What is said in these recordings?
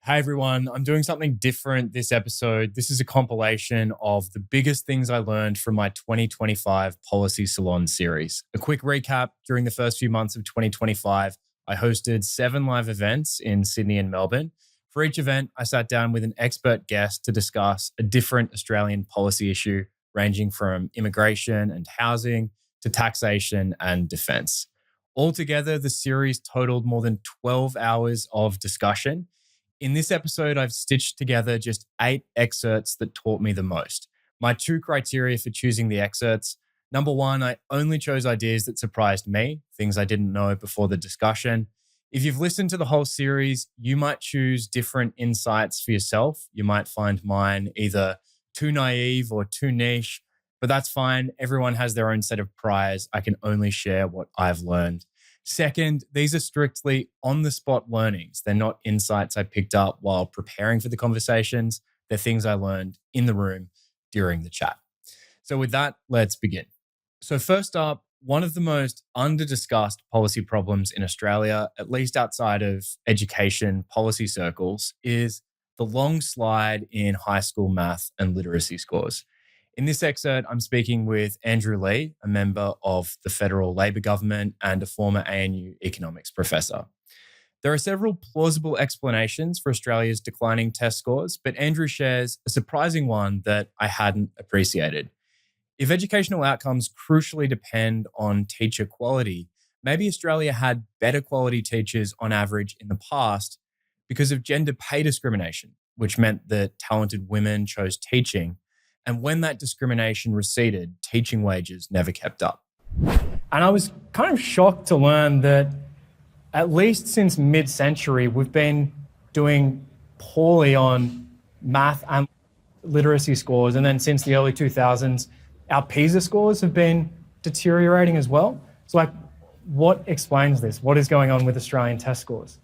Hey everyone, I'm doing something different this episode. This is a compilation of the biggest things I learned from my 2025 Policy Salon series. A quick recap: during the first few months of 2025, I hosted 7 live events in Sydney and Melbourne. For each event, I sat down with an expert guest to discuss a different Australian policy issue, ranging from immigration and housing to taxation and defence. Altogether, the series totaled more than 12 hours of discussion. In this episode, I've stitched together just 8 excerpts that taught me the most. My 2 criteria for choosing the excerpts: number 1, I only chose ideas that surprised me, things I didn't know before the discussion. If you've listened to the whole series, you might choose different insights for yourself. You might find mine either too naive or too niche, but that's fine. Everyone has their own set of priors. I can only share what I've learned. Second, these are strictly on-the-spot learnings. They're not insights I picked up while preparing for the conversations. They're things I learned in the room during the chat. So with that, let's begin. So first up, one of the most under-discussed policy problems in Australia, at least outside of education policy circles, is the long slide in high school math and literacy scores. In this excerpt, I'm speaking with Andrew Lee, a member of the federal Labor government and a former ANU economics professor. There are several plausible explanations for Australia's declining test scores, but Andrew shares a surprising one that I hadn't appreciated. If educational outcomes crucially depend on teacher quality, maybe Australia had better quality teachers on average in the past because of gender pay discrimination, which meant that talented women chose teaching. And when that discrimination receded, teaching wages never kept up. And I was kind of shocked to learn that at least since mid-century, we've been doing poorly on math and literacy scores. And then since the early 2000s, our PISA scores have been deteriorating as well. So what explains this? What is going on with Australian test scores?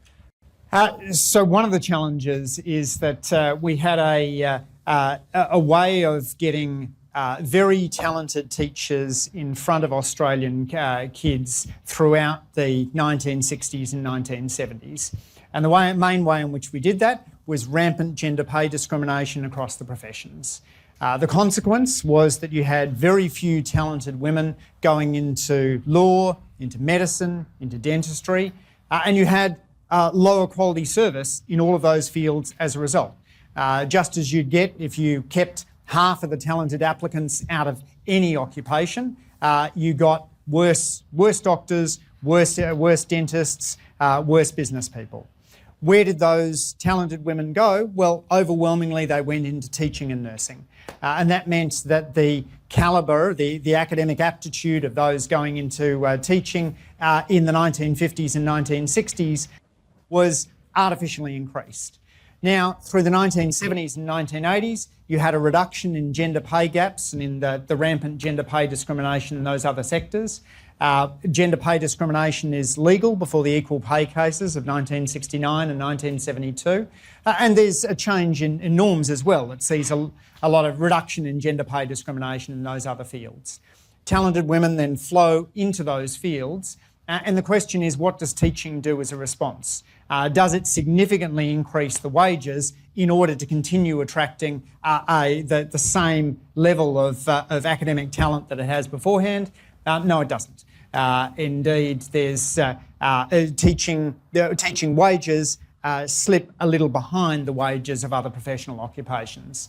So one of the challenges is that we had a way of getting very talented teachers in front of Australian kids throughout the 1960s and 1970s. And the main way in which we did that was rampant gender pay discrimination across the professions. The consequence was that you had very few talented women going into law, into medicine, into dentistry, and you had lower quality service in all of those fields as a result. Just as you'd get if you kept half of the talented applicants out of any occupation, you got worse doctors, worse dentists, worse business people. Where did those talented women go? Well, overwhelmingly they went into teaching and nursing. And that meant that the calibre, the academic aptitude of those going into teaching in the 1950s and 1960s was artificially increased. Now, through the 1970s and 1980s, you had a reduction in gender pay gaps and in the rampant gender pay discrimination in those other sectors. Gender pay discrimination is legal before the equal pay cases of 1969 and 1972. And there's a change in norms as well that sees a lot of reduction in gender pay discrimination in those other fields. Talented women then flow into those fields. And the question is, what does teaching do as a response? Does it significantly increase the wages in order to continue attracting the same level of academic talent that it has beforehand? No, it doesn't. Indeed, there's teaching wages slip a little behind the wages of other professional occupations.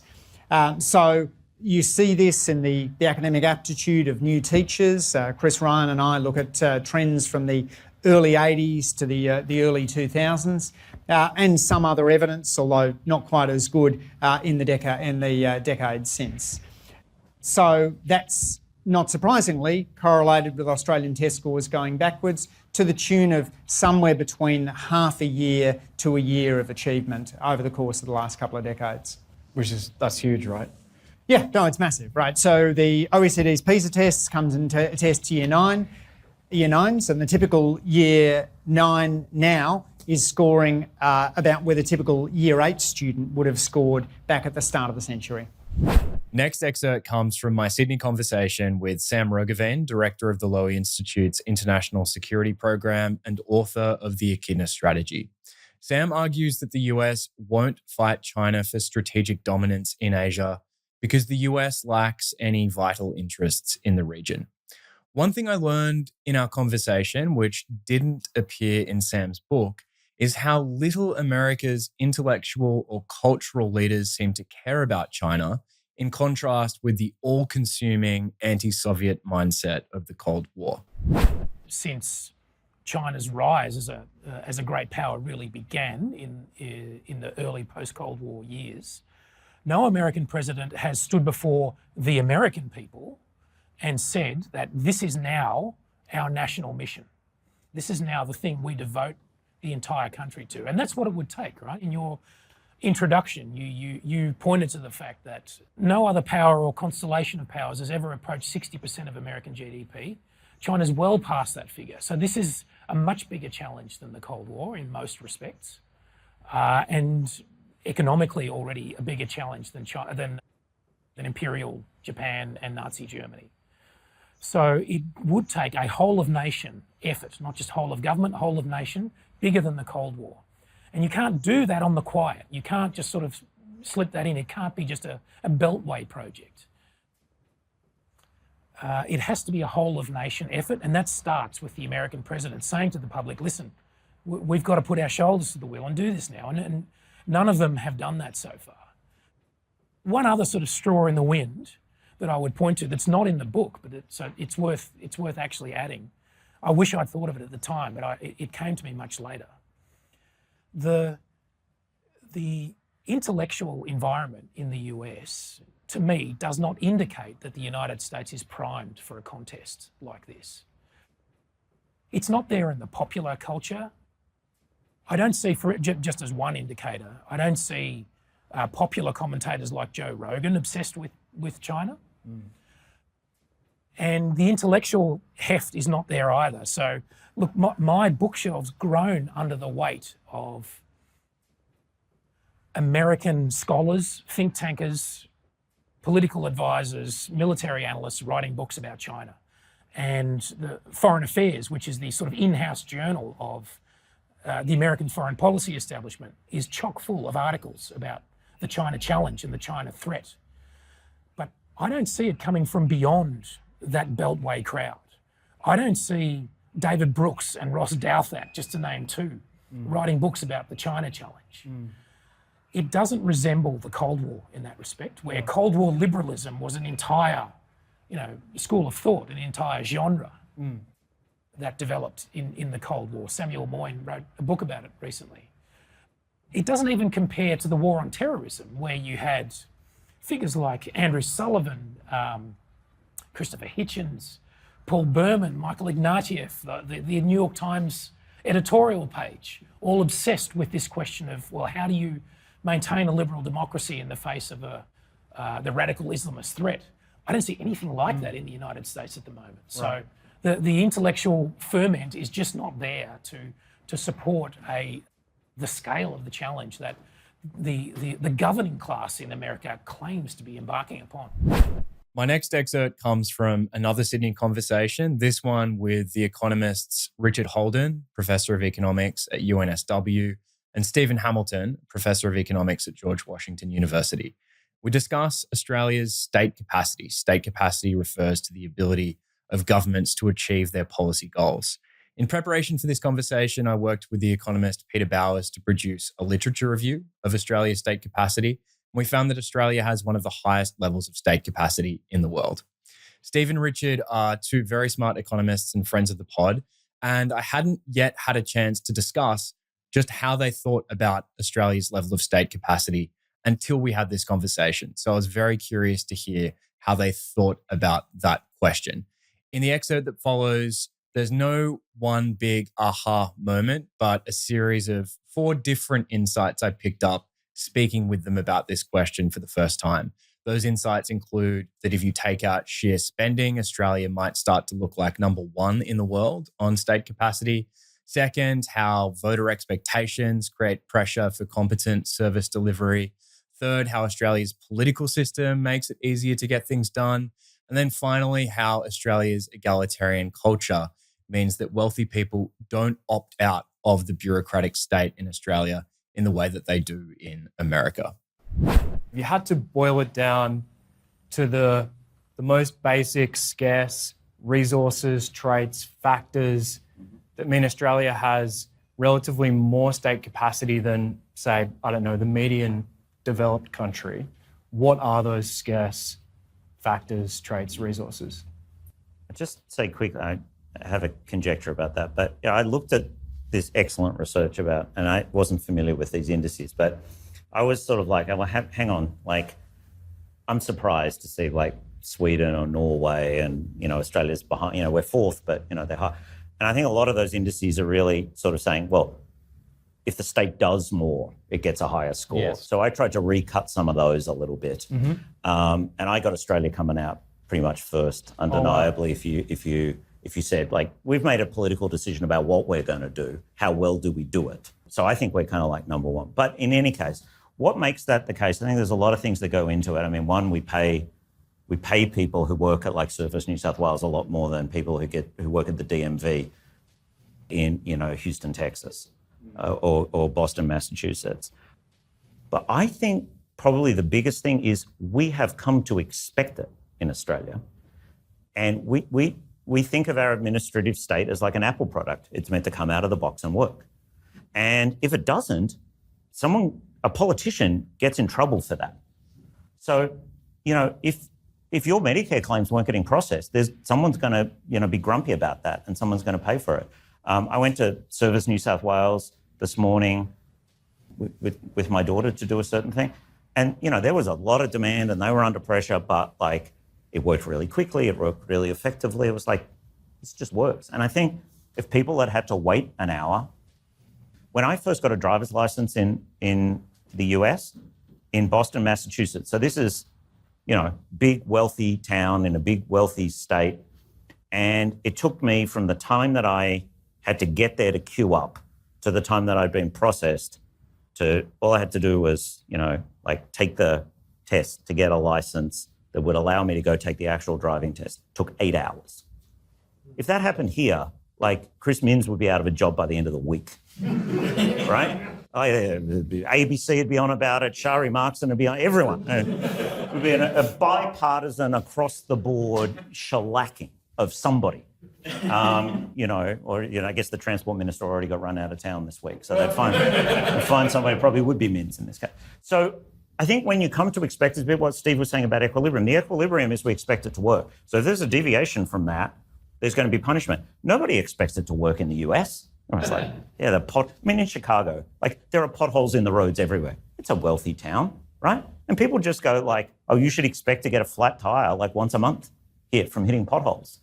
So you see this in the academic aptitude of new teachers. Chris Ryan and I look at trends from the early 80s to the early 2000s, and some other evidence, although not quite as good in the decades since. So that's not surprisingly correlated with Australian test scores going backwards to the tune of somewhere between half a year to a year of achievement over the course of the last couple of decades. That's huge, right? Yeah, no, it's massive, right? So the OECD's PISA tests comes and tests year nines, and the typical year 9 now is scoring about where the typical year 8 student would have scored back at the start of the century. Next excerpt comes from my Sydney conversation with Sam Roggeveen, Director of the Lowy Institute's International Security Program and author of the Echidna Strategy. Sam argues that the US won't fight China for strategic dominance in Asia because the US lacks any vital interests in the region. One thing I learned in our conversation, which didn't appear in Sam's book, is how little America's intellectual or cultural leaders seem to care about China, in contrast with the all-consuming anti-Soviet mindset of the Cold War. Since China's rise as a great power really began in the early post-Cold War years, no American president has stood before the American people and said that this is now our national mission. This is now the thing we devote the entire country to. And that's what it would take, right? In your introduction, you pointed to the fact that no other power or constellation of powers has ever approached 60% of American GDP. China's well past that figure. So this is a much bigger challenge than the Cold War in most respects, and economically already a bigger challenge than China, than Imperial Japan and Nazi Germany. So it would take a whole of nation effort, not just whole of government, whole of nation, bigger than the Cold War. And you can't do that on the quiet. You can't just sort of slip that in. It can't be just a beltway project. It has to be a whole of nation effort, and that starts with the American president saying to the public, listen, we've got to put our shoulders to the wheel and do this now. And none of them have done that so far. One other sort of straw in the wind that I would point to that's not in the book, but it's worth actually adding. I wish I'd thought of it at the time, but it came to me much later. The intellectual environment in the US, to me, does not indicate that the United States is primed for a contest like this. It's not there in the popular culture. I don't see, just as one indicator, I don't see popular commentators like Joe Rogan obsessed with China. And the intellectual heft is not there either. So look, my bookshelves groan under the weight of American scholars, think tankers, political advisors, military analysts writing books about China. And the Foreign Affairs, which is the sort of in-house journal of the American foreign policy establishment, is chock full of articles about the China challenge and the China threat. But I don't see it coming from beyond that beltway crowd. I don't see David Brooks and Ross Douthat, just to name two, writing books about the China challenge. It doesn't resemble the Cold War in that respect, where Cold War liberalism was an entire, school of thought, an entire genre that developed in the Cold War. Samuel Moyn wrote a book about it recently. It doesn't even compare to the war on terrorism, where you had figures like Andrew Sullivan, Christopher Hitchens, Paul Berman, Michael Ignatieff, the New York Times editorial page, all obsessed with this question of, well, how do you maintain a liberal democracy in the face of the radical Islamist threat? I don't see anything like that in the United States at the moment. Right. So the intellectual ferment is just not there to support the scale of the challenge that the governing class in America claims to be embarking upon. My next excerpt comes from another Sydney conversation, this one with the economists Richard Holden, Professor of Economics at UNSW, and Stephen Hamilton, Professor of Economics at George Washington University. We discuss Australia's state capacity. State capacity refers to the ability of governments to achieve their policy goals. In preparation for this conversation, I worked with the economist Peter Bowers to produce a literature review of Australia's state capacity. We found that Australia has one of the highest levels of state capacity in the world. Steve and Richard are two very smart economists and friends of the pod, and I hadn't yet had a chance to discuss just how they thought about Australia's level of state capacity until we had this conversation. So I was very curious to hear how they thought about that question. In the excerpt that follows, there's no one big aha moment, but a series of 4 different insights I picked up speaking with them about this question for the first time. Those insights include that if you take out sheer spending, Australia might start to look like number 1 in the world on state capacity. Second, how voter expectations create pressure for competent service delivery. Third, how Australia's political system makes it easier to get things done. And then finally, how Australia's egalitarian culture means that wealthy people don't opt out of the bureaucratic state in Australia in the way that they do in America. If you had to boil it down to the most basic, scarce resources, traits, factors that mean Australia has relatively more state capacity than, say, I don't know, the median developed country, what are those scarce factors, traits, resources? I'll just say quickly, I have a conjecture about that, but I looked at this excellent research about, and I wasn't familiar with these indices, but I was sort of like, well, hang on, like, I'm surprised to see like Sweden or Norway and, Australia's behind, we're fourth, but, they're high. And I think a lot of those indices are really sort of saying, well, if the state does more, it gets a higher score. Yes. So I tried to recut some of those a little bit. And I got Australia coming out pretty much first, undeniably. If you said, like, we've made a political decision about what we're going to do, how well do we do it? So I think we're kind of like number one. But in any case, what makes that the case? I think there's a lot of things that go into it. I mean, one, we pay people who work at like Surface New South Wales a lot more than people who work at the DMV in Houston, Texas, or Boston, Massachusetts. But I think probably the biggest thing is we have come to expect it in Australia, and we think of our administrative state as like an Apple product. It's meant to come out of the box and work, and if it doesn't, a politician gets in trouble for that. So, if your Medicare claims weren't getting processed, someone's going to be grumpy about that, and someone's going to pay for it. I went to Service New South Wales this morning with my daughter to do a certain thing, and there was a lot of demand, and they were under pressure, but like it worked really quickly, it worked really effectively. It was like this just works. And I think if people had to wait an hour, when I first got a driver's license in the US, in Boston, Massachusetts, so this is big, wealthy town in a big, wealthy state. And it took me from the time that I had to get there to queue up to the time that I'd been processed to all I had to do was, take the test to get a license that would allow me to go take the actual driving test. It took 8 hours. If that happened here, like Chris Minns would be out of a job by the end of the week, right? ABC would be on about it. Shari Markson would be on. Everyone. It would be a bipartisan, across-the-board shellacking of somebody. I guess the transport minister already got run out of town this week, so they'd find somebody who probably would be Minns in this case. So I think when you come to expect, is a bit what Steve was saying about equilibrium. The equilibrium is we expect it to work. So if there's a deviation from that, there's going to be punishment. Nobody expects it to work in the US. I was like, in Chicago, like there are potholes in the roads everywhere. It's a wealthy town, right? And people just go like, oh, you should expect to get a flat tire like once a month here from hitting potholes.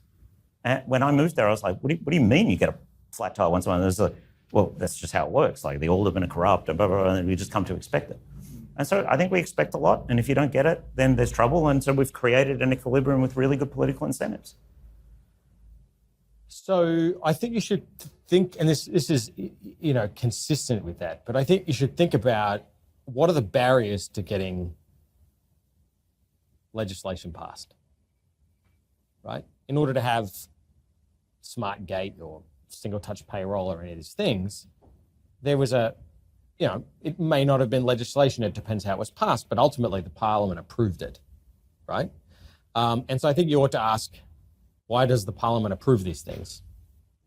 And when I moved there, I was like, what do you mean you get a flat tire once a month? And it was like, well, that's just how it works. Like the aldermen are corrupt and blah, blah, blah, and we just come to expect it. And so I think we expect a lot. And if you don't get it, then there's trouble. And so we've created an equilibrium with really good political incentives. So I think you should think, and this is, consistent with that, but I think you should think about what are the barriers to getting legislation passed, right? In order to have smart gate or single touch payroll or any of these things, there was it may not have been legislation, it depends how it was passed, but ultimately the parliament approved it, right? And so I think you ought to ask, why does the parliament approve these things?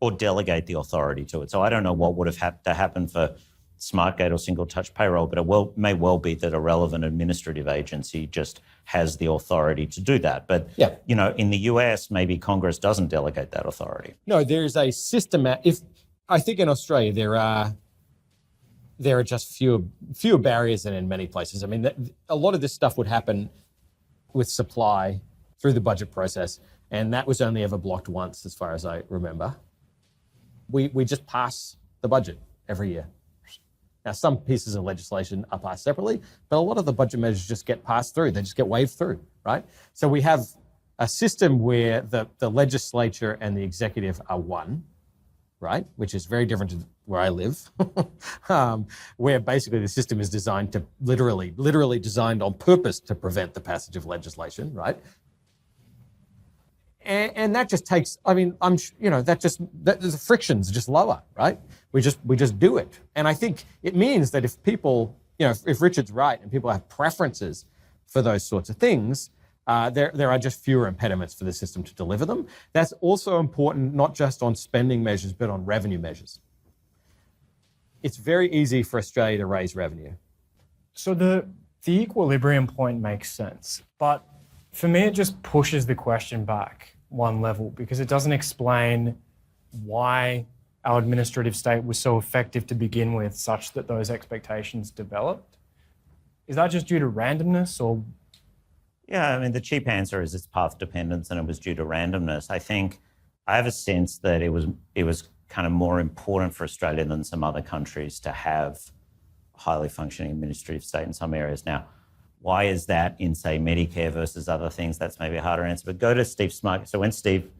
Or delegate the authority to it. So I don't know what would have had to happen for SmartGate or single touch payroll, but it may well be that a relevant administrative agency just has the authority to do that. But, in the US, maybe Congress doesn't delegate that authority. No, there is a system. I think in Australia, there are just fewer barriers than in many places. I mean, a lot of this stuff would happen with supply through the budget process, and that was only ever blocked once, as far as I remember. We just pass the budget every year. Now, some pieces of legislation are passed separately, but a lot of the budget measures just get passed through. They just get waved through, right? So we have a system where the legislature and the executive are one, right? Which is very different to where I live, where basically the system is designed to literally designed on purpose to prevent the passage of legislation, right? And that just takes, I mean, the friction's just lower, right? We just do it. And I think it means that if people, if Richard's right and people have preferences for those sorts of things, there are just fewer impediments for the system to deliver them. That's also important, not just on spending measures, but on revenue measures. It's very easy for Australia to raise revenue. So the equilibrium point makes sense, but for me, it just pushes the question back one level because it doesn't explain why our administrative state was so effective to begin with, such that those expectations developed. Is that just due to randomness or? Yeah, I mean, the cheap answer is it's path dependence and it was due to randomness. I think I have a sense that it was kind of more important for Australia than some other countries to have a highly functioning administrative state in some areas. Now, why is that in, say, Medicare versus other things? That's maybe a harder answer. But go to Steve Smart. So when Steve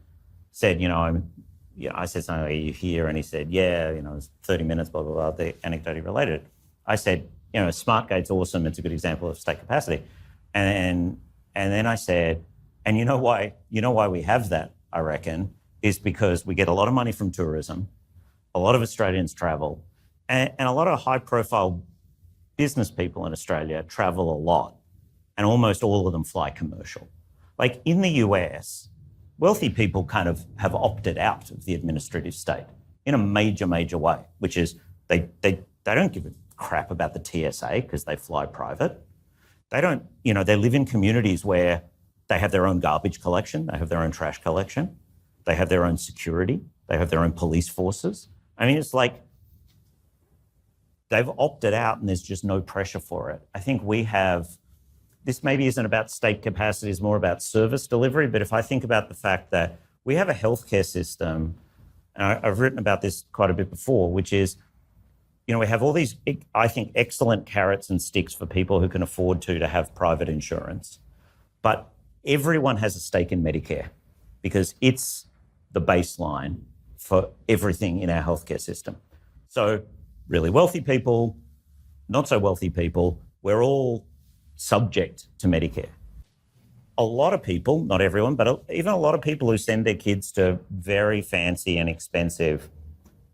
said, I said something like, "Are you here?" And he said, "Yeah, it's 30 minutes, blah, blah, blah." The anecdote related. I said, SmartGate's awesome. It's a good example of state capacity. And then I said, and you know why we have that, I reckon, is because we get a lot of money from tourism. A lot of Australians travel. And a lot of high-profile business people in Australia travel a lot, and almost all of them fly commercial. Like in the US, wealthy people kind of have opted out of the administrative state in a major, major way, which is they don't give a crap about the TSA because they fly private. They don't, they live in communities where they have their own garbage collection, they have their own trash collection, they have their own security, they have their own police forces. I mean, it's like, they've opted out and there's just no pressure for it. I think this maybe isn't about state capacity, it's more about service delivery. But if I think about the fact that we have a healthcare system, and I've written about this quite a bit before, which is, we have all these, I think, excellent carrots and sticks for people who can afford to have private insurance. But everyone has a stake in Medicare because it's the baseline for everything in our healthcare system. So really wealthy people, not so wealthy people, we're all subject to Medicare. A lot of people, not everyone, but even a lot of people who send their kids to very fancy and expensive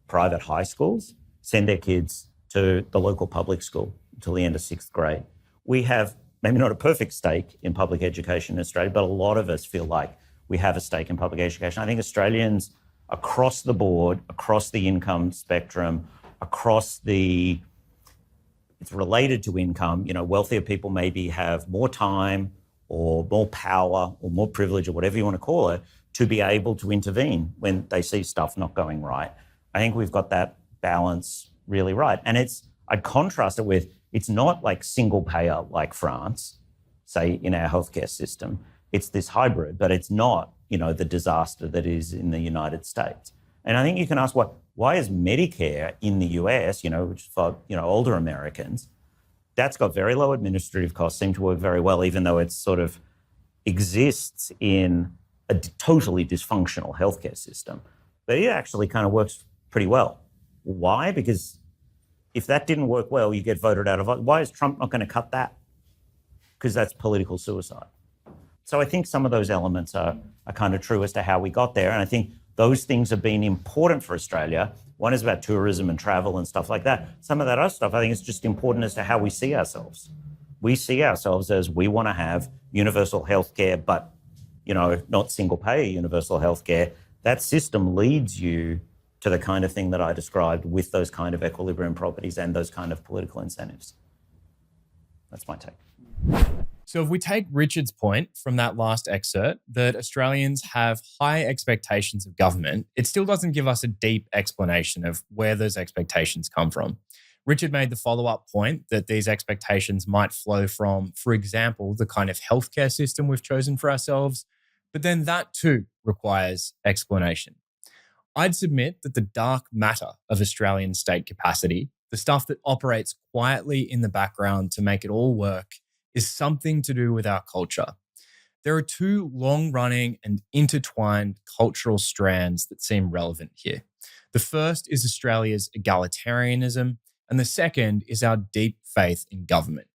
private high schools send their kids to the local public school until the end of 6th grade. We have maybe not a perfect stake in public education in Australia, but a lot of us feel like we have a stake in public education. I think Australians across the board, across the income spectrum, it's related to income. Wealthier people maybe have more time or more power or more privilege or whatever you want to call it to be able to intervene when they see stuff not going right. I think we've got that balance really right. And I'd contrast it with, it's not like single payer like France, say in our healthcare system. It's this hybrid, but it's not, the disaster that is in the United States. And I think you can ask why is Medicare in the US, which is for, older Americans, that's got very low administrative costs, seem to work very well, even though it sort of exists in a totally dysfunctional healthcare system. But it actually kind of works pretty well. Why? Because if that didn't work well, you get voted out of it. Why is Trump not going to cut that? Because that's political suicide. So I think some of those elements are kind of true as to how we got there. And I think those things have been important for Australia. One is about tourism and travel and stuff like that. Some of that other stuff, I think, is just important as to how we see ourselves. We see ourselves as we want to have universal healthcare, but, not single payer universal healthcare. That system leads you to the kind of thing that I described with those kind of equilibrium properties and those kind of political incentives. That's my take. So if we take Richard's point from that last excerpt that Australians have high expectations of government, it still doesn't give us a deep explanation of where those expectations come from. Richard made the follow-up point that these expectations might flow from, for example, the kind of healthcare system we've chosen for ourselves, but then that too requires explanation. I'd submit that the dark matter of Australian state capacity, the stuff that operates quietly in the background to make it all work, is something to do with our culture. There are two long-running and intertwined cultural strands that seem relevant here. The first is Australia's egalitarianism, and the second is our deep faith in government.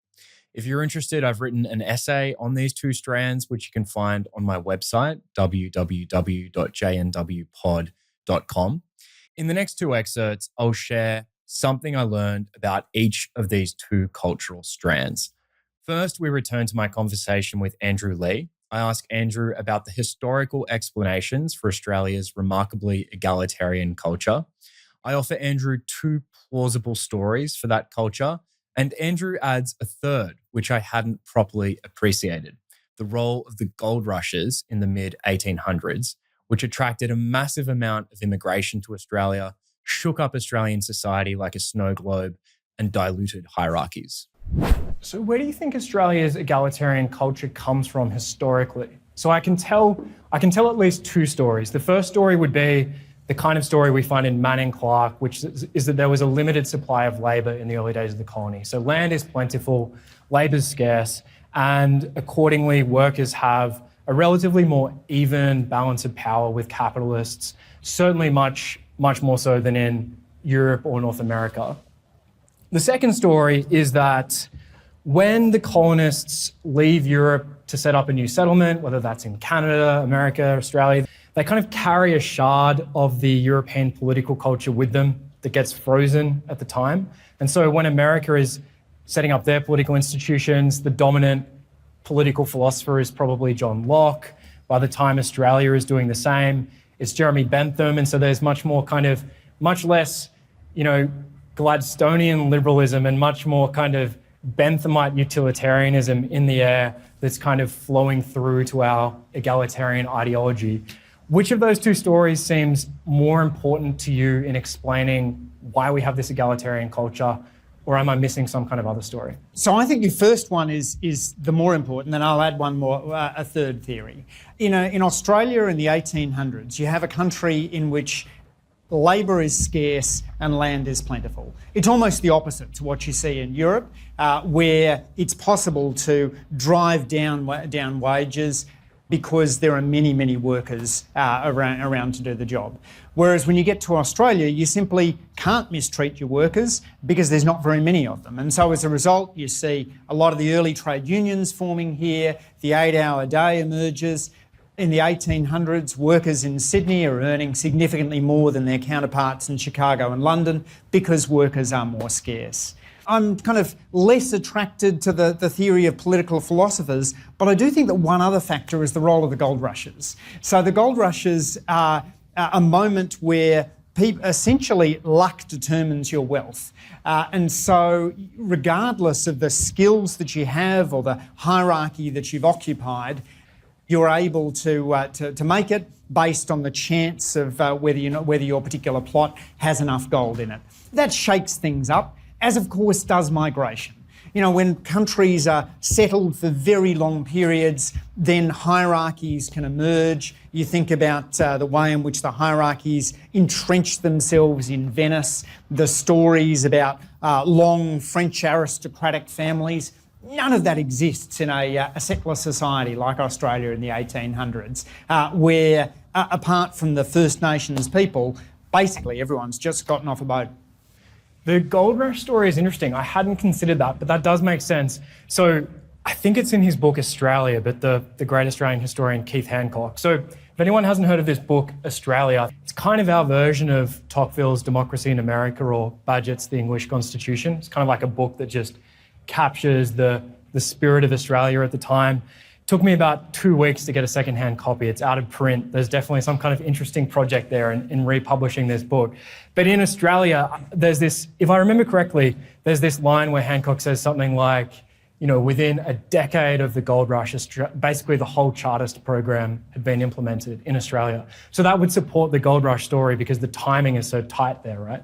If you're interested, I've written an essay on these two strands, which you can find on my website, www.jnwpod.com. In the next two excerpts, I'll share something I learned about each of these two cultural strands. First, we return to my conversation with Andrew Lee. I ask Andrew about the historical explanations for Australia's remarkably egalitarian culture. I offer Andrew two plausible stories for that culture, and Andrew adds a third, which I hadn't properly appreciated: the role of the gold rushes in the mid-1800s, which attracted a massive amount of immigration to Australia, shook up Australian society like a snow globe, and diluted hierarchies. So where do you think Australia's egalitarian culture comes from historically? So I can tell at least two stories. The first story would be the kind of story we find in Manning Clark, which is that there was a limited supply of labour in the early days of the colony. So land is plentiful, labour's scarce, and accordingly workers have a relatively more even balance of power with capitalists, certainly much more so than in Europe or North America. The second story is that when the colonists leave Europe to set up a new settlement, whether that's in Canada, America, Australia, they kind of carry a shard of the European political culture with them that gets frozen at the time. And so when America is setting up their political institutions, the dominant political philosopher is probably John Locke. By the time Australia is doing the same, it's Jeremy Bentham. And so there's much less, Gladstonian liberalism and much more kind of Benthamite utilitarianism in the air that's kind of flowing through to our egalitarian ideology. Which of those two stories seems more important to you in explaining why we have this egalitarian culture, or am I missing some kind of other story? So I think your first one is the more important, and I'll add one more, a third theory. In Australia in the 1800s, you have a country in which labour is scarce and land is plentiful. It's almost the opposite to what you see in Europe, where it's possible to drive down wages because there are many workers around to do the job. Whereas when you get to Australia, you simply can't mistreat your workers because there's not very many of them. And so as a result, you see a lot of the early trade unions forming here, the 8-hour day emerges. In the 1800s, workers in Sydney are earning significantly more than their counterparts in Chicago and London because workers are more scarce. I'm kind of less attracted to the theory of political philosophers, but I do think that one other factor is the role of the gold rushes. So the gold rushes are a moment where essentially luck determines your wealth. And so regardless of the skills that you have or the hierarchy that you've occupied, you're able to make it based on the chance of whether your particular plot has enough gold in it. That shakes things up, as of course does migration. When countries are settled for very long periods, then hierarchies can emerge. You think about the way in which the hierarchies entrench themselves in Venice, the stories about long French aristocratic families. None of that exists in a settler society like Australia in the 1800s, where apart from the First Nations people, basically everyone's just gotten off a boat. The gold rush story is interesting. I hadn't considered that, but that does make sense. So I think it's in his book Australia, but the great Australian historian Keith Hancock. So if anyone hasn't heard of this book, Australia, it's kind of our version of Tocqueville's Democracy in America or Bagehot's The English Constitution. It's kind of like a book that just captures the spirit of Australia at the time. It took me about 2 weeks to get a secondhand copy. It's out of print. There's definitely some kind of interesting project there in republishing this book. But in Australia, there's this, if I remember correctly, there's this line where Hancock says something like, within a decade of the gold rush, basically the whole Chartist program had been implemented in Australia. So that would support the gold rush story because the timing is so tight there, right?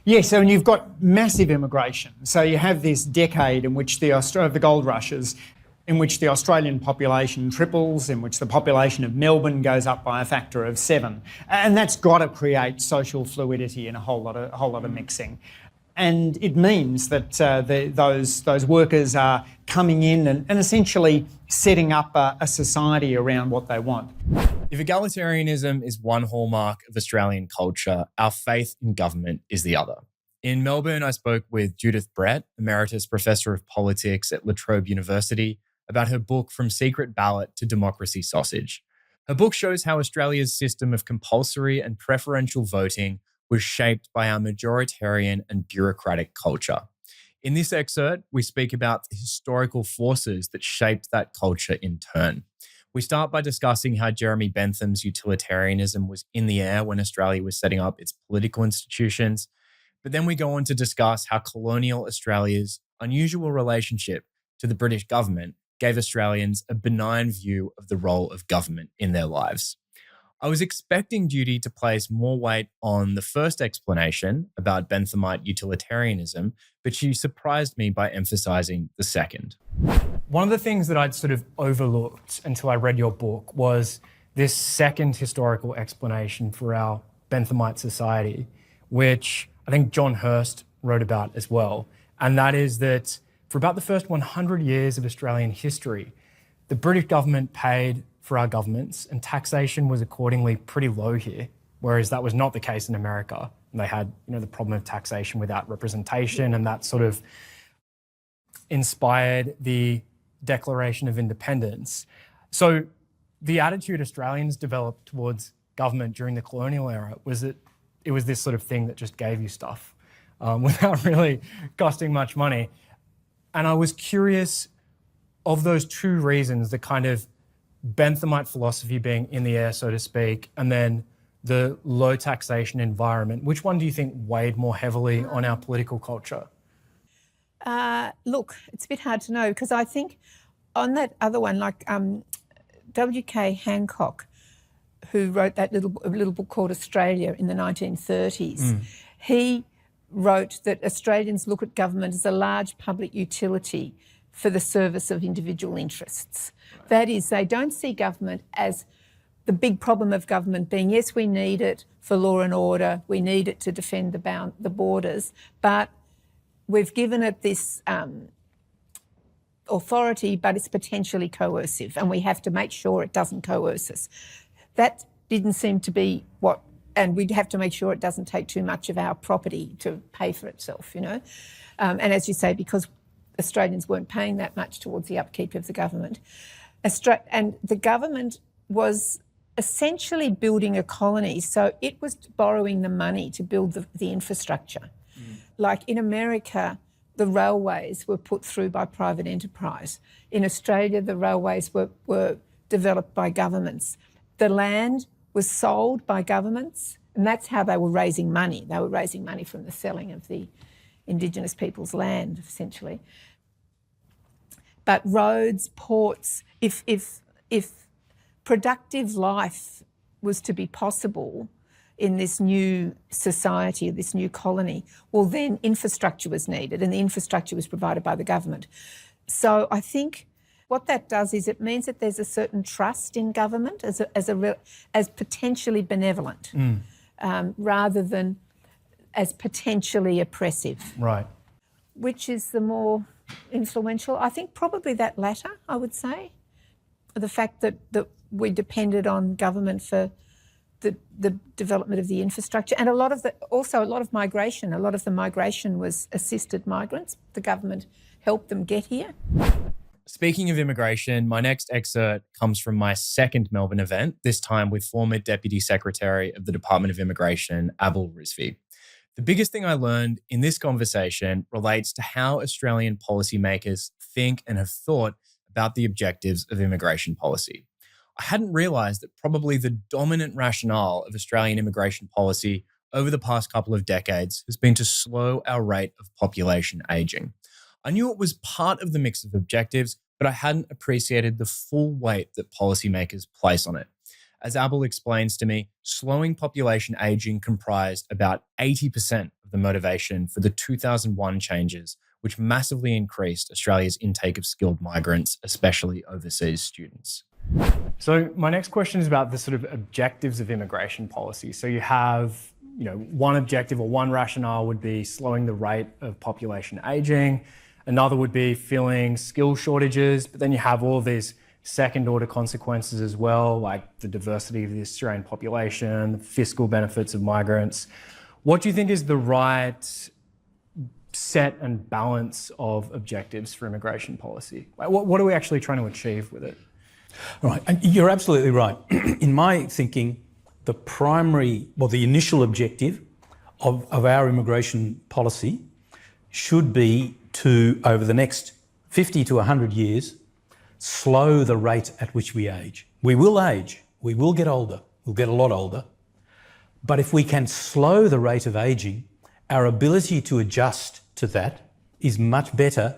Yes, and you've got massive immigration. So you have this decade in which the gold rushes, in which the Australian population triples, in which the population of Melbourne goes up by a factor of 7. And that's got to create social fluidity and a whole lot of mixing. And it means that those workers are coming in and essentially setting up a society around what they want. If egalitarianism is one hallmark of Australian culture, our faith in government is the other. In Melbourne, I spoke with Judith Brett, Emeritus Professor of Politics at La Trobe University, about her book From Secret Ballot to Democracy Sausage. Her book shows how Australia's system of compulsory and preferential voting was shaped by our majoritarian and bureaucratic culture. In this excerpt, we speak about the historical forces that shaped that culture in turn. We start by discussing how Jeremy Bentham's utilitarianism was in the air when Australia was setting up its political institutions. But then we go on to discuss how colonial Australia's unusual relationship to the British government gave Australians a benign view of the role of government in their lives. I was expecting Judy to place more weight on the first explanation about Benthamite utilitarianism, but she surprised me by emphasising the second. One of the things that I'd sort of overlooked until I read your book was this second historical explanation for our Benthamite society, which I think John Hurst wrote about as well. And that is that for about the first 100 years of Australian history, the British government paid for our governments and taxation was accordingly pretty low here, whereas that was not the case in America. And they had, the problem of taxation without representation, and that sort of inspired the Declaration of Independence. So the attitude Australians developed towards government during the colonial era was that it was this sort of thing that just gave you stuff without really costing much money. And I was curious, of those two reasons, the kind of Benthamite philosophy being in the air, so to speak, and then the low taxation environment, which one do you think weighed more heavily on our political culture? Look, it's a bit hard to know because I think on that other one, like W.K. Hancock, who wrote that little book called Australia in the 1930s, he wrote that Australians look at government as a large public utility for the service of individual interests. That is, they don't see government as the big problem of government being, yes, we need it for law and order, we need it to defend the borders, but we've given it this authority, but it's potentially coercive, and we have to make sure it doesn't coerce us. That didn't seem to be what, and we'd have to make sure it doesn't take too much of our property to pay for itself, And as you say, because Australians weren't paying that much towards the upkeep of the government, and the government was essentially building a colony, so it was borrowing the money to build the infrastructure. Like in America, the railways were put through by private enterprise. In Australia, the railways were developed by governments. The land was sold by governments, and that's how they were raising money. They were raising money from the selling of the Indigenous people's land, essentially. But roads, ports, if productive life was to be possible in this new society, this new colony, well, then infrastructure was needed, and the infrastructure was provided by the government. So I think what that does is it means that there's a certain trust in government as potentially benevolent, rather than as potentially oppressive. Right. Which is the more influential? I think probably that latter, I would say. The fact that we depended on government for the development of the infrastructure, and also a lot of migration. A lot of the migration was assisted migrants. The government helped them get here. Speaking of immigration, my next excerpt comes from my second Melbourne event, this time with former Deputy Secretary of the Department of Immigration, Abel Rizvi. The biggest thing I learned in this conversation relates to how Australian policymakers think and have thought about the objectives of immigration policy. I hadn't realised that probably the dominant rationale of Australian immigration policy over the past couple of decades has been to slow our rate of population ageing. I knew it was part of the mix of objectives, but I hadn't appreciated the full weight that policymakers place on it. As Abel explains to me, slowing population ageing comprised about 80% of the motivation for the 2001 changes, which massively increased Australia's intake of skilled migrants, especially overseas students. So my next question is about the sort of objectives of immigration policy. So you have, one objective or one rationale would be slowing the rate of population ageing. Another would be filling skill shortages, but then you have all of these second-order consequences as well, like the diversity of the Australian population, the fiscal benefits of migrants. What do you think is the right set and balance of objectives for immigration policy? What are we actually trying to achieve with it? Right, and you're absolutely right. In my thinking, the initial objective of our immigration policy should be to, over the next 50 to 100 years, slow the rate at which we age. We will age, we will get older, we'll get a lot older, but if we can slow the rate of ageing, our ability to adjust to that is much better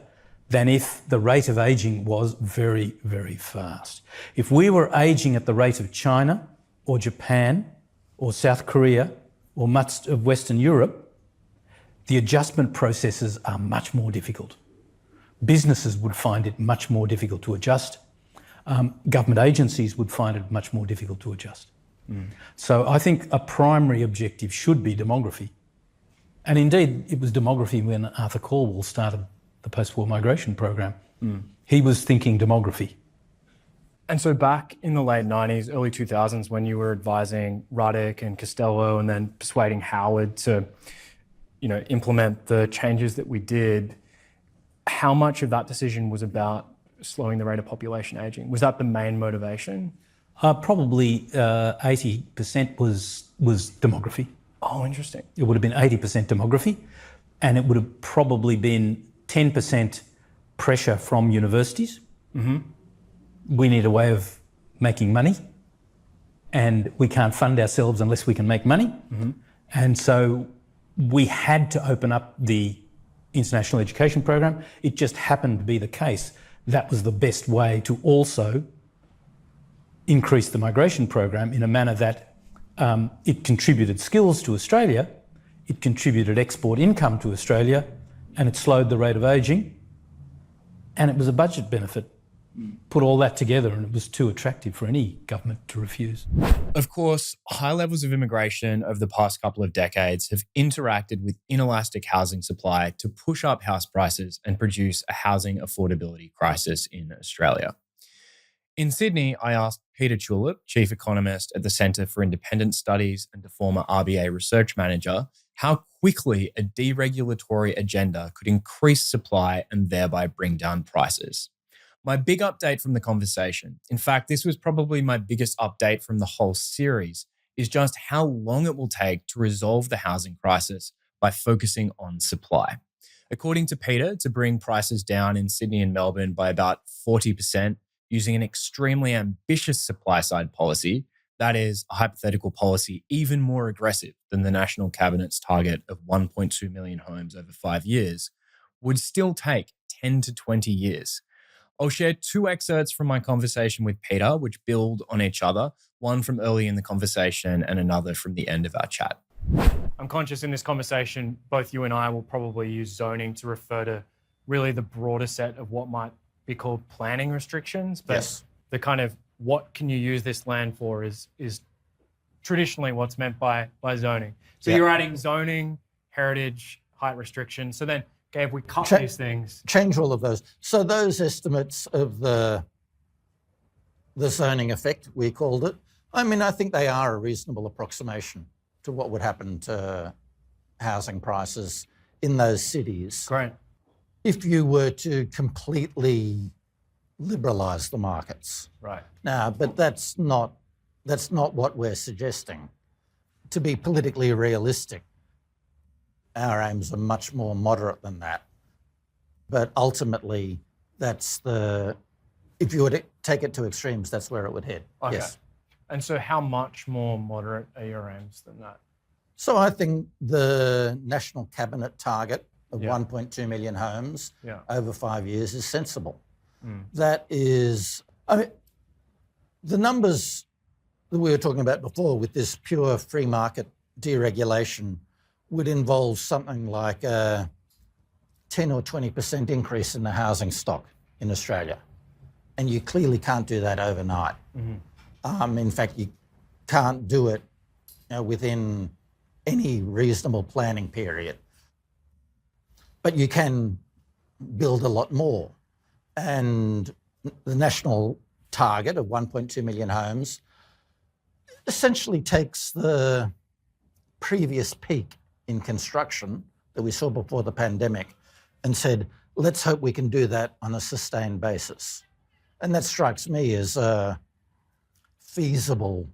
than if the rate of ageing was very, very fast. If we were ageing at the rate of China or Japan or South Korea or much of Western Europe, the adjustment processes are much more difficult. Businesses would find it much more difficult to adjust. Government agencies would find it much more difficult to adjust. So I think a primary objective should be demography. And indeed, it was demography when Arthur Calwell started the post-war migration program. He was thinking demography. And so back in the late 90s, early 2000s, when you were advising Ruddock and Costello and then persuading Howard to, implement the changes that we did, how much of that decision was about slowing the rate of population aging? Was that the main motivation? Probably 80% was demography. Oh, interesting. It would have been 80% demography, and it would have probably been 10% pressure from universities. We need a way of making money, and we can't fund ourselves unless we can make money. And so we had to open up the international education program. It just happened to be the case that was the best way to also increase the migration program in a manner that it contributed skills to Australia, it contributed export income to Australia, and it slowed the rate of ageing, and it was a budget benefit. Put all that together and it was too attractive for any government to refuse. Of course, high levels of immigration over the past couple of decades have interacted with inelastic housing supply to push up house prices and produce a housing affordability crisis in Australia. In Sydney, I asked Peter Tulip, Chief Economist at the Centre for Independent Studies and a former RBA research manager, how quickly a deregulatory agenda could increase supply and thereby bring down prices. My big update from the conversation, in fact, this was probably my biggest update from the whole series, is just how long it will take to resolve the housing crisis by focusing on supply. According to Peter, to bring prices down in Sydney and Melbourne by about 40% using an extremely ambitious supply-side policy, that is, a hypothetical policy even more aggressive than the National Cabinet's target of 1.2 million homes over 5 years, would still take 10 to 20 years. I'll share 2 excerpts from my conversation with Peter, which build on each other, one from early in the conversation and another from the end of our chat. I'm conscious in this conversation, both you and I will probably use zoning to refer to really the broader set of what might be called planning restrictions, but yes, the kind of what can you use this land for is traditionally what's meant by zoning. So you're adding zoning, heritage, height restrictions. So then, okay, if we cut these things, change all of those. So those estimates of the zoning effect, we called it, I mean, I think they are a reasonable approximation to what would happen to housing prices in those cities. Great. If you were to completely liberalise the markets. Right. Now, but that's not what we're suggesting. To be politically realistic, our aims are much more moderate than that. But ultimately, if you were to take it to extremes, that's where it would head. Okay. Yes. And so how much more moderate are your aims than that? So I think the National Cabinet target of 1.2 million homes over 5 years is sensible. That is, the numbers that we were talking about before with this pure free market deregulation would involve something like a 10 or 20% increase in the housing stock in Australia. And you clearly can't do that overnight. In fact, you can't do it within any reasonable planning period. But you can build a lot more. And the national target of 1.2 million homes essentially takes the previous peak in construction that we saw before the pandemic and said, let's hope we can do that on a sustained basis. And that strikes me as a feasible,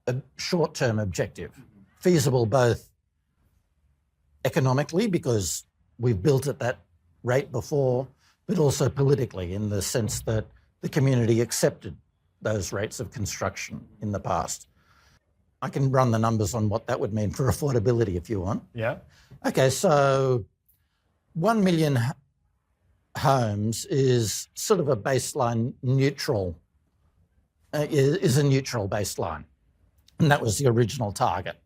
a short-term objective. Feasible both economically, because we've built at that rate before, but also politically in the sense that the community accepted those rates of construction in the past. I can run the numbers on what that would mean for affordability if you want. Yeah. Okay, so 1 million homes is sort of a baseline neutral, is a neutral baseline. And that was the original target.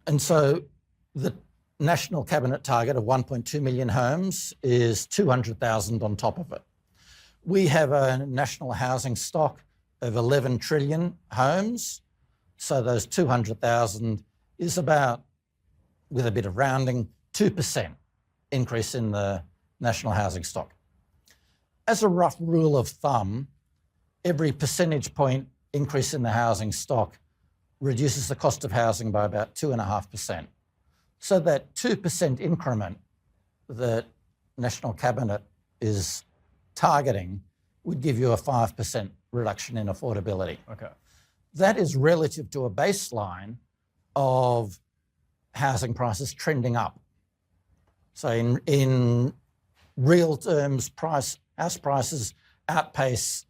And so the National Cabinet target of 1.2 million homes is 200,000 on top of it. We have a national housing stock of 11 trillion homes. So those 200,000 is about, with a bit of rounding, 2% increase in the national housing stock. As a rough rule of thumb, every percentage point increase in the housing stock reduces the cost of housing by about 2.5%. So that 2% increment that National Cabinet is targeting would give you a 5% reduction in affordability. Okay. That is relative to a baseline of housing prices trending up. So in real terms, house prices outpace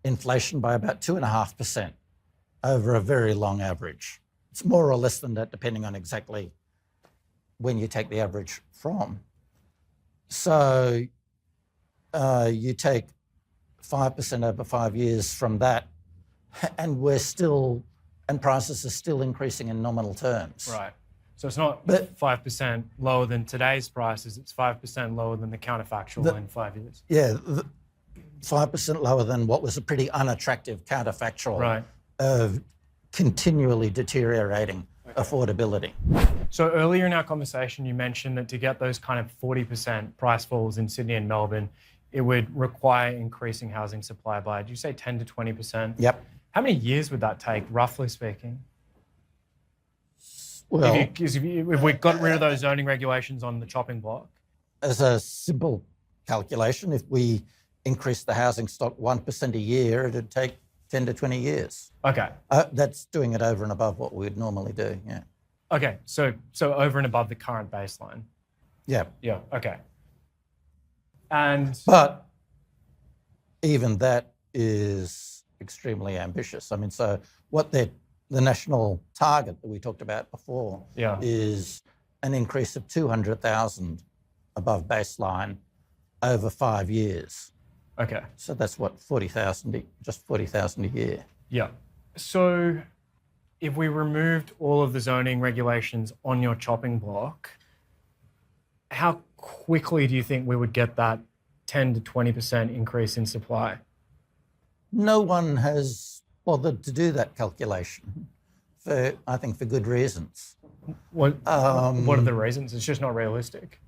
inflation by about 2.5% over a very long average. It's more or less than that, depending on exactly when you take the average from. So you take 5% over 5 years from that, and prices are still increasing in nominal terms. Right. So it's not 5% lower than today's prices, it's 5% lower than the counterfactual in 5 years. Yeah, 5% lower than what was a pretty unattractive counterfactual of continually deteriorating affordability. So earlier in our conversation, you mentioned that to get those kind of 40% price falls in Sydney and Melbourne, it would require increasing housing supply by, did you say 10 to 20%? Yep. How many years would that take, roughly speaking? Well, if we got rid of those zoning regulations on the chopping block? As a simple calculation, if we increase the housing stock 1% a year, it'd take 10 to 20 years. Okay. That's doing it over and above what we would normally do, yeah. Okay, so over and above the current baseline? Yeah. Yeah, okay. But even that is extremely ambitious. I mean, so what the national target that we talked about before is an increase of 200,000 above baseline over 5 years. Okay. So that's what, 40,000, just 40,000 a year. Yeah. So if we removed all of the zoning regulations on your chopping block, how quickly do you think we would get that 10 to 20% increase in supply? No one has bothered to do that calculation, I think for good reasons. What are the reasons? It's just not realistic.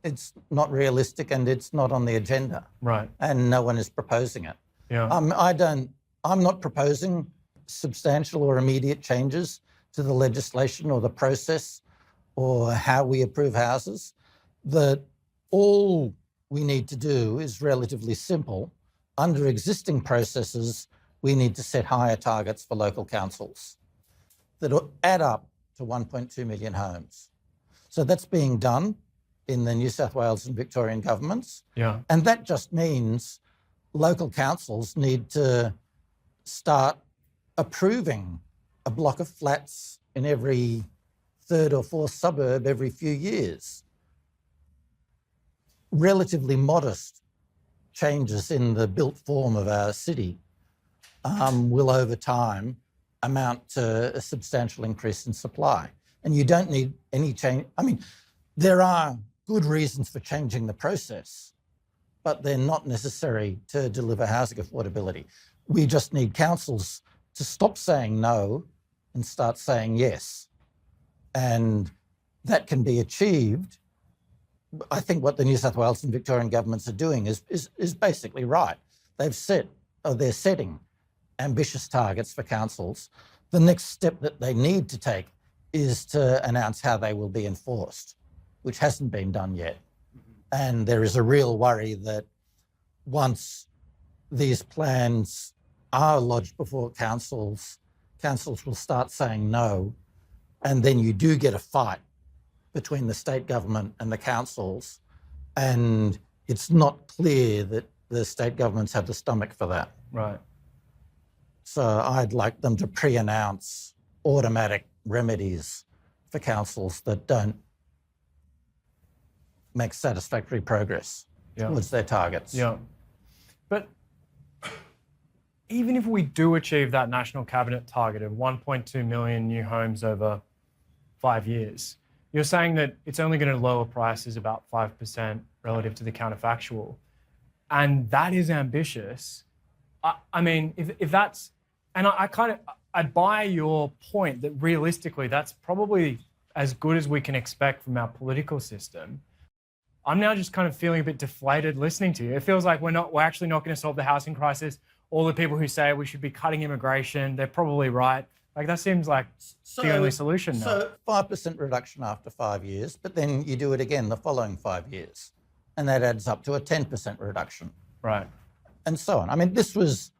It's not realistic and it's not on the agenda. Right. And no one is proposing it. Yeah. I'm not proposing substantial or immediate changes to the legislation or the process or how we approve houses. That all we need to do is relatively simple. Under existing processes, we need to set higher targets for local councils that add up to 1.2 million homes. So that's being done in the New South Wales and Victorian governments. Yeah. And that just means local councils need to start approving a block of flats in every third or fourth suburb every few years. Relatively modest changes in the built form of our city will over time amount to a substantial increase in supply. And you don't need any change. I mean, there are good reasons for changing the process, but they're not necessary to deliver housing affordability. We just need councils to stop saying no and start saying yes. And that can be achieved. I think what the New South Wales and Victorian governments are doing is basically right. They're setting ambitious targets for councils. The next step that they need to take is to announce how they will be enforced. which hasn't been done yet. And there is a real worry that once these plans are lodged before councils will start saying no, and then you do get a fight between the state government and the councils, and it's not clear that the state governments have the stomach for that. Right. So I'd like them to pre-announce automatic remedies for councils that don't make satisfactory progress towards their targets. Yeah. But even if we do achieve that National Cabinet target of 1.2 million new homes over 5 years, you're saying that it's only going to lower prices about 5% relative to the counterfactual. And that is ambitious. I mean, if that's, and I buy your point that realistically, that's probably as good as we can expect from our political system. I'm now just kind of feeling a bit deflated listening to you. It feels like we're actually not going to solve the housing crisis. All the people who say we should be cutting immigration, they're probably right. Like that seems like the only solution now. So 5% reduction after 5 years, but then you do it again the following 5 years. And that adds up to a 10% reduction. Right. And so on. I mean, this was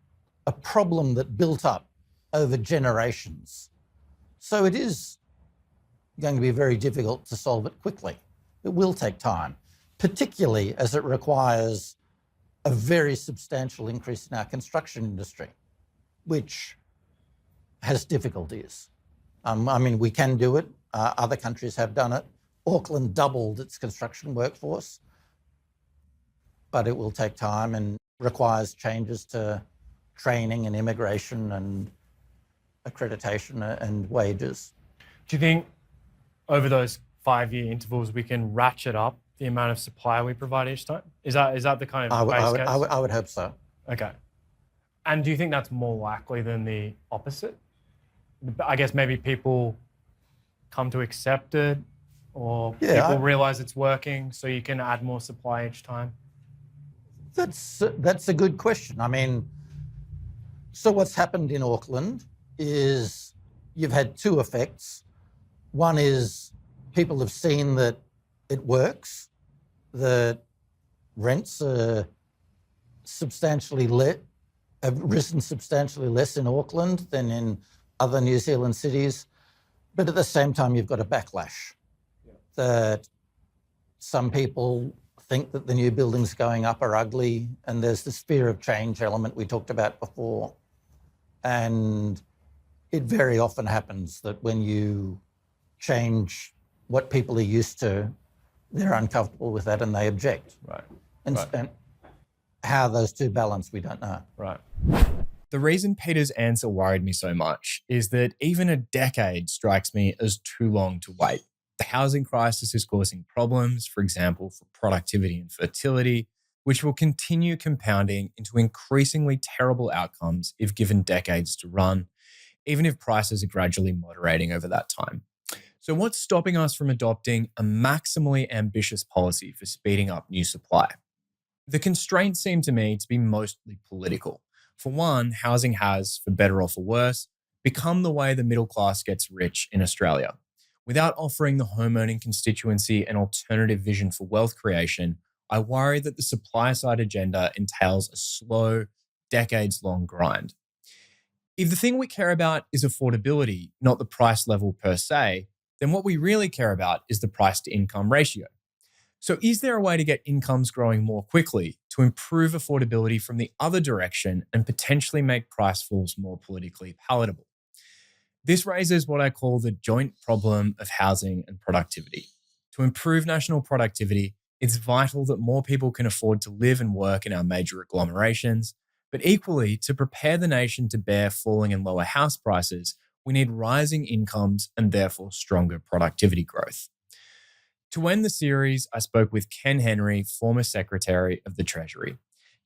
a problem that built up over generations. So it is going to be very difficult to solve it quickly. It will take time, particularly as it requires a very substantial increase in our construction industry, which has difficulties. I mean, we can do it. Other countries have done it. Auckland doubled its construction workforce, but it will take time and requires changes to training and immigration and accreditation and wages. Do you think over those 5-year intervals we can ratchet up the amount of supply we provide each time? Is that the kind of base case? I would hope so. Okay. And do you think that's more likely than the opposite? I guess maybe people come to accept it, or people realise it's working, so you can add more supply each time? That's a good question. I mean, so what's happened in Auckland is you've had two effects. One is people have seen that it works, that rents are have risen substantially less in Auckland than in other New Zealand cities. But at the same time, you've got a backlash that some people think that the new buildings going up are ugly, and there's this fear of change element we talked about before. And it very often happens that when you change what people are used to, they're uncomfortable with that and they object. Right. And how those two balance, we don't know. Right. The reason Peter's answer worried me so much is that even a decade strikes me as too long to wait. The housing crisis is causing problems, for example, for productivity and fertility, which will continue compounding into increasingly terrible outcomes if given decades to run, even if prices are gradually moderating over that time. So what's stopping us from adopting a maximally ambitious policy for speeding up new supply? The constraints seem to me to be mostly political. For one, housing has, for better or for worse, become the way the middle class gets rich in Australia. Without offering the home-owning constituency an alternative vision for wealth creation, I worry that the supply-side agenda entails a slow, decades-long grind. If the thing we care about is affordability, not the price level per se, then what we really care about is the price-to-income ratio. So is there a way to get incomes growing more quickly to improve affordability from the other direction and potentially make price falls more politically palatable? This raises what I call the joint problem of housing and productivity. To improve national productivity, it's vital that more people can afford to live and work in our major agglomerations, but equally, to prepare the nation to bear falling and lower house prices, we need rising incomes and therefore stronger productivity growth. To end the series, I spoke with Ken Henry, former Secretary of the Treasury.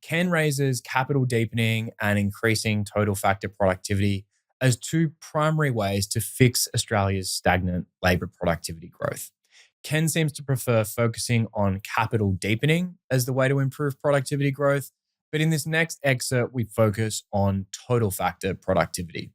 Ken raises capital deepening and increasing total factor productivity as two primary ways to fix Australia's stagnant labour productivity growth. Ken seems to prefer focusing on capital deepening as the way to improve productivity growth, but in this next excerpt, we focus on total factor productivity.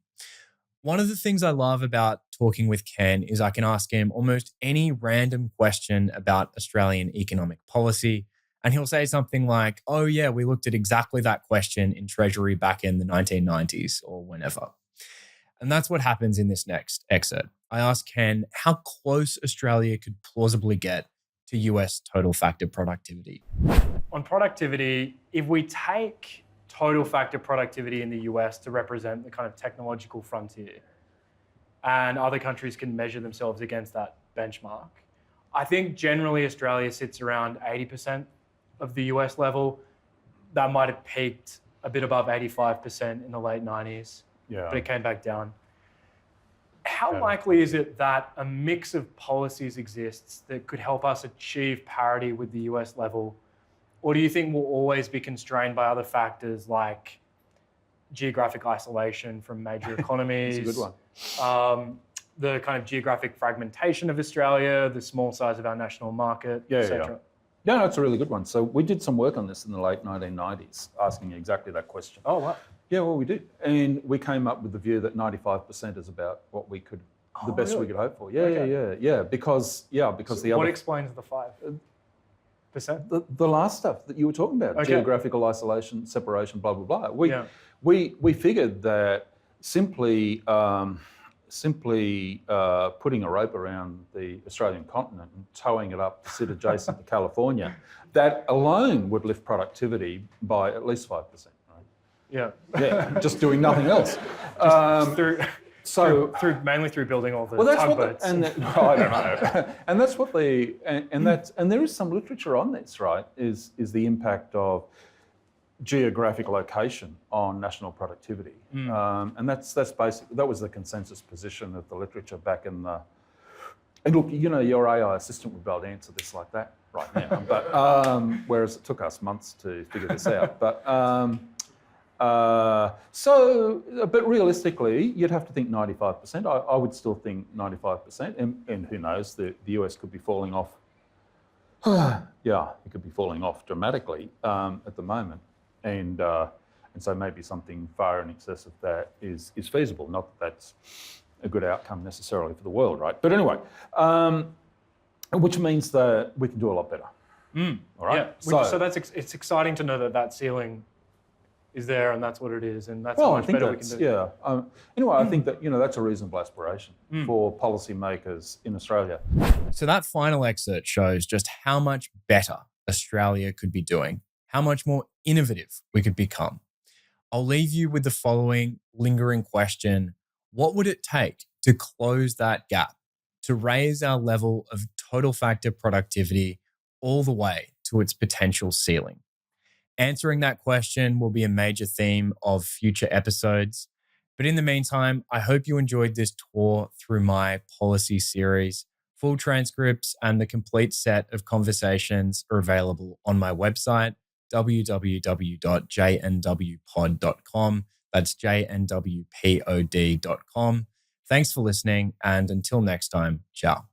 One of the things I love about talking with Ken is I can ask him almost any random question about Australian economic policy. And he'll say something like, oh, yeah, we looked at exactly that question in Treasury back in the 1990s or whenever. And that's what happens in this next excerpt. I ask Ken how close Australia could plausibly get to US total factor productivity. On productivity, if we take total factor productivity in the US to represent the kind of technological frontier, and other countries can measure themselves against that benchmark, I think generally Australia sits around 80% of the US level. That might have peaked a bit above 85% in the late 90s, but it came back down. How likely is it that a mix of policies exists that could help us achieve parity with the US level? Or do you think we'll always be constrained by other factors like geographic isolation from major economies? That's a good one. The kind of geographic fragmentation of Australia, the small size of our national market, etc. Yeah, no, it's a really good one. So we did some work on this in the late 1990s, asking exactly that question. Oh, wow. Yeah, well, we did. And we came up with the view that 95% is about what we could, the best we could hope for. Yeah. Because the other... What explains the 5%? The last stuff that you were talking about, geographical isolation, separation, blah, blah, blah. We figured that simply putting a rope around the Australian continent and towing it up to sit adjacent to California, that alone would lift productivity by at least 5%. Yeah, just doing nothing else. Mainly through building all the tugboats. I don't know. And that's what and there is some literature on this, right? Is the impact of geographic location on national productivity, and that's basically that was the consensus position of the literature back in the. And look, you know, your AI assistant would be able to answer this like that right now, but whereas it took us months to figure this out, but. But realistically, you'd have to think 95%. I would still think 95%, and who knows, the US could be falling off. It could be falling off dramatically at the moment, and so maybe something far in excess of that is feasible. Not that that's a good outcome necessarily for the world, right? But anyway, which means that we can do a lot better. All right. Yeah. So it's exciting to know that ceiling is there, and that's what it is, and that's how much better we can do. Yeah. Anyway, I think that that's a reasonable aspiration for policymakers in Australia. So that final excerpt shows just how much better Australia could be doing, how much more innovative we could become. I'll leave you with the following lingering question: what would it take to close that gap, to raise our level of total factor productivity all the way to its potential ceiling? Answering that question will be a major theme of future episodes. But in the meantime, I hope you enjoyed this tour through my policy series. Full transcripts and the complete set of conversations are available on my website, www.jnwpod.com. That's jnwpod.com. Thanks for listening, and until next time, ciao.